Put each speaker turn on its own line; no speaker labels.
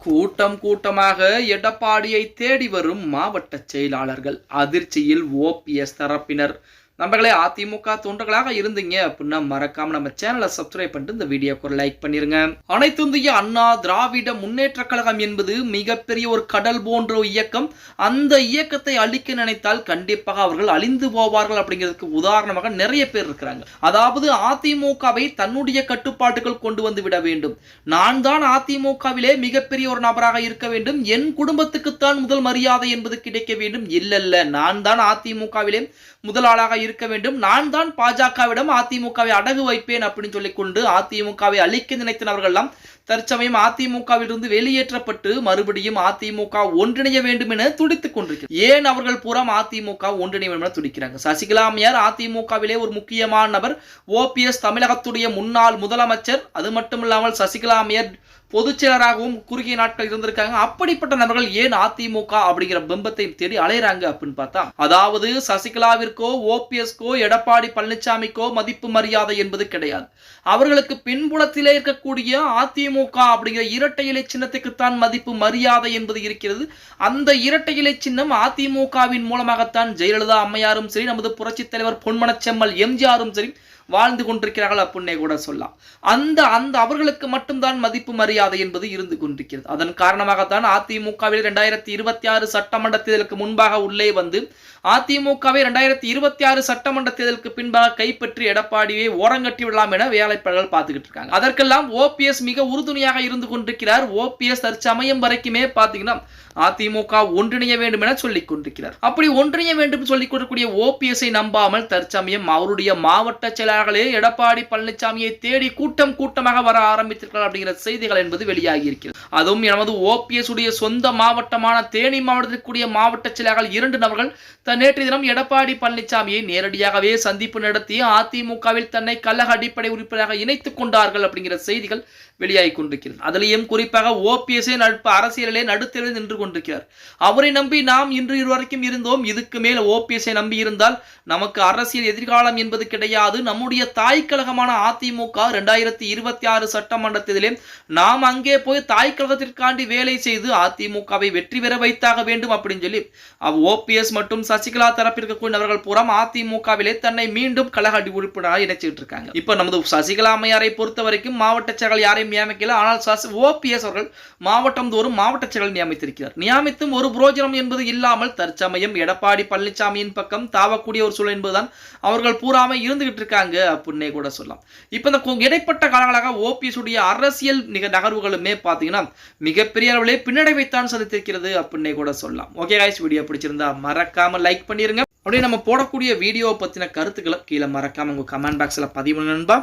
கூட்டம் கூட்டமாக எடப்பாடியை தேடி வரும் மாவட்ட செயலாளர்கள். அதிர்ச்சியில் ஓபிஎஸ் தரப்பினர். நண்பர்களே, அதிமுக தொண்டர்களாக இருந்தீங்க அப்படின்னா மறக்காம நம்ம சேனலை சப்ஸ்கிரைப் பண்ணிட்டு இந்த வீடியோக்கு ஒரு லைக் பண்ணிருங்க. அனைத்து இந்திய அண்ணா திராவிட முன்னேற்ற கழகம் என்பது மிகப்பெரிய ஒரு கடல் போன்ற இயக்கம். அந்த இயக்கத்தை அழிக்க நினைத்தால் கண்டிப்பாக அவர்கள் அழிந்து போவார்கள் அப்படிங்கிறதுக்கு உதாரணமாக நிறைய பேர் இருக்கிறாங்க. அதாவது அதிமுகவை தன்னுடைய கட்டுப்பாட்டுகள் கொண்டு வந்து விட வேண்டும். நான் தான் அதிமுகவிலே மிகப்பெரிய ஒரு நபராக இருக்க வேண்டும், என் குடும்பத்துக்குத்தான் முதல் மரியாதை என்பது கிடைக்க வேண்டும். இல்ல, நான் தான் அதிமுகவிலே முதல் ஆளாக இருக்க வேண்டும், நான் தான் பாஜகவிடம் அதிமுகவை அடகு வைப்பேன் அப்படின்னு சொல்லிக் கொண்டு அதிமுகவை அழிக்க நினைத்தவர்கள் எல்லாம் தற்சமயம் அதிமுகவிலிருந்து வெளியேற்றப்பட்டு மறுபடியும் அதிமுக ஒன்றிணைய வேண்டும் என துடித்துக் கொண்டிருக்கிறார். ஏன் அவர்கள் புறம் அதிமுக ஒன்றிணைய வேண்டும் என துடிக்கிறாங்க? சசிகலா அம்மையார் அதிமுகவிலே ஒரு முக்கியமான நபர். ஓபிஎஸ் தமிழகத்துடைய முன்னாள் முதலமைச்சர். அது மட்டும் இல்லாமல் சசிகலா அம்மையார் பொதுச் செயலராகவும் குறுகிய நாட்கள் இருந்திருக்காங்க. அப்படிப்பட்ட நபர்கள் ஏன் அதிமுக அப்படிங்கிற பிம்பத்தை தேடி அலையறாங்க அப்படின்னு பார்த்தா, அதாவது சசிகலாவிற்கோ ஓபிஎஸ்கோ எடப்பாடி பழனிசாமிக்கோ மதிப்பு மரியாதை என்பது கிடையாது. அவர்களுக்கு பின்புலத்திலே இருக்கக்கூடிய அதிமுக அப்படிங்கிற இரட்டை இலை சின்னத்துக்குத்தான் மதிப்பு மரியாதை என்பது இருக்கிறது. அந்த இரட்டை இலை சின்னம் அதிமுகவின் மூலமாகத்தான் ஜெயலலிதா அம்மையாரும் சரி, நமது புரட்சி தலைவர் பொன்மனச்செம்மல் எம்ஜிஆரும் சரி வாழ்ந்து கொண்டிருக்கிறார்கள் அப்படின்னே கூட சொல்லலாம். அந்த அவர்களுக்கு மட்டும்தான் மதிப்பு மரியாதை என்பது இருந்து கொண்டிருக்கிறது. அதன் காரணமாகத்தான் அதிமுகவில் 2026 சட்டமன்ற தேர்தலுக்கு முன்பாக உள்ளே வந்து அதிமுகவை 2026 சட்டமன்ற தேர்தலுக்கு பின்பாக கைப்பற்றி எடப்பாடியை ஓரங்கட்டி விடலாம் என வேலைப்பாடுகள் பார்த்துக்கிட்டு இருக்காங்க. அதற்கெல்லாம் ஓபிஎஸ் மிக உறுதுணையாக இருந்து கொண்டிருக்கிறார். ஓபிஎஸ் தற்சமயம் வரைக்குமே பார்த்தீங்கன்னா அதிமுக ஒன்றிணைய வேண்டும் என சொல்லிக் கொண்டிருக்கிறார். அப்படி ஒன்றிணைய வேண்டும் சொல்லிக் கொண்டிருக்கூடிய ஓபிஎஸ்ஐ நம்பாமல் தற்சமயம் அவருடைய மாவட்ட செயலாளர்களே எடப்பாடி பழனிசாமியை தேடி கூட்டம் கூட்டமாக வர ஆரம்பித்திருக்கிறார் அப்படிங்கிற செய்திகள் என்பது வெளியாகி இருக்கிறது. அதுவும் நமது ஓபிஎஸ் உடைய சொந்த மாவட்டமான தேனி மாவட்டத்திற்குரிய மாவட்ட செயலாளர்கள் 2 நபர்கள் நேற்று தினம் எடப்பாடி பழனிசாமியை நேரடியாகவே சந்திப்பு நடத்தி அதிமுகவில் தன்னை கழக அடிப்படை உறுப்பினராக இணைத்துக் கொண்டார்கள் அப்படிங்கிற செய்திகள் வெளியாகி கொண்டிருக்கிறது. அதிலேயும் குறிப்பாக ஓபிஎஸ் அரசியலிலே நடுத்தெருவில் நின்று கொண்டிருக்கிறார். அவரை நம்பி நாம் இன்று வரைக்கும் இருந்தோம். இதுக்கு மேல் ஓபிஎஸ்ஐ நம்பி இருந்தால் நமக்கு அரசியல் எதிர்காலம் என்பது கிடையாது. நம்முடைய தாய் கழகமான அதிமுக 2026 சட்டமன்றத்திலே நாம் அங்கே போய் தாய் கழகத்திற்காண்டி வேலை செய்து அதிமுகவை வெற்றி பெற வைத்தாக வேண்டும் அப்படின்னு சொல்லி ஓபிஎஸ் மற்றும் சசிகலா தரப்பிற்கு நபர்கள் புறம் அதிமுகவிலே தன்னை மீண்டும் கழக உறுப்பினராக இணைச்சிட்டு இருக்காங்க. இப்ப நமது சசிகலா அம்மையாரை பொறுத்த வரைக்கும் மாவட்ட செயலர் யாரையும் நியமிக்கல. ஆனால் ஓபிஎஸ் அவர்கள் மாவட்டம் தோறும் மாவட்ட செயலர் நியமித்திருக்கிறார். நியமித்தும் ஒரு புரோஜனம் என்பது இல்லாமல் தற்சமயம் எடப்பாடி பழனிசாமியின் பக்கம் தாவக்கூடிய ஒரு சூழல் என்பதுதான் அவர்கள் பூராம இருந்துகிட்டு இருக்காங்க அப்படின்னே கூட சொல்லலாம். இப்ப இந்த இடைப்பட்ட காலங்களாக ஓபிஎஸ் உடைய அரசியல் நகர்வுகளுமே பாத்தீங்கன்னா மிகப்பெரிய அளவிலே பின்னடைவைத்தான் சந்தித்திருக்கிறது அப்படின்னே கூட சொல்லலாம். ஓகே गाइस, வீடியோ பிடிச்சிருந்தா மறக்காம லைக் பண்ணிருங்க. அப்படியே நம்ம போடக்கூடிய வீடியோ பத்தின கருத்துக்களை கீழே மறக்காம உங்க கமெண்ட் பாக்ஸ்ல பதிவு பண்ணுங்க நண்பா.